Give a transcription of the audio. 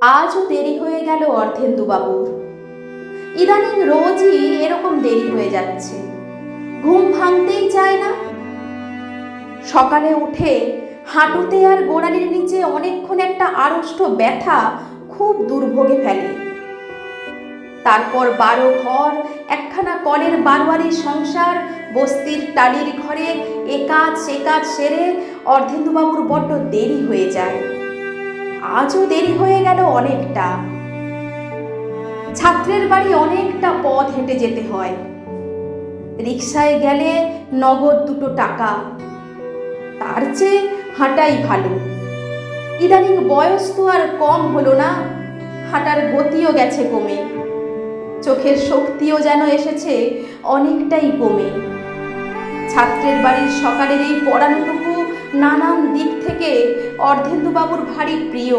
আজও দেরি হয়ে গেল অর্ধেন্দুবাবুর। ইদানিং রোজই এরকম দেরি হয়ে যাচ্ছে, ঘুম ভাঙতেই চায় না। সকালে উঠে হাঁটুতে আর গোড়ালির নিচে অনেকক্ষণ একটা আড়ষ্ট ব্যথা খুব দুর্ভোগে ফেলে। তারপর 12 ঘর, একখানা কলের বারোয়ারি সংসার, বস্তির টালির ঘরে এ কাজ সে কাজ সেরে অর্ধেন্দুবাবুর বড্ড দেরি হয়ে যায়। আজও দেরি হয়ে গেল অনেকটা। ছাত্রের বাড়ি অনেকটা পথ হেঁটে যেতে হয়। রিকশায় গেলে নগদ 2 টাকা, তার চেয়ে হাঁটাই ভালো। ইদানিং বয়স তো আর কম হলো না, হাঁটার গতিও গেছে কমে, চোখের শক্তিও যেন এসেছে অনেকটাই কমে। ছাত্রের বাড়ির সকালের এই পড়ানোটুকু নানান দিক থেকে অর্ধেন্দুবাবুর ভারী প্রিয়।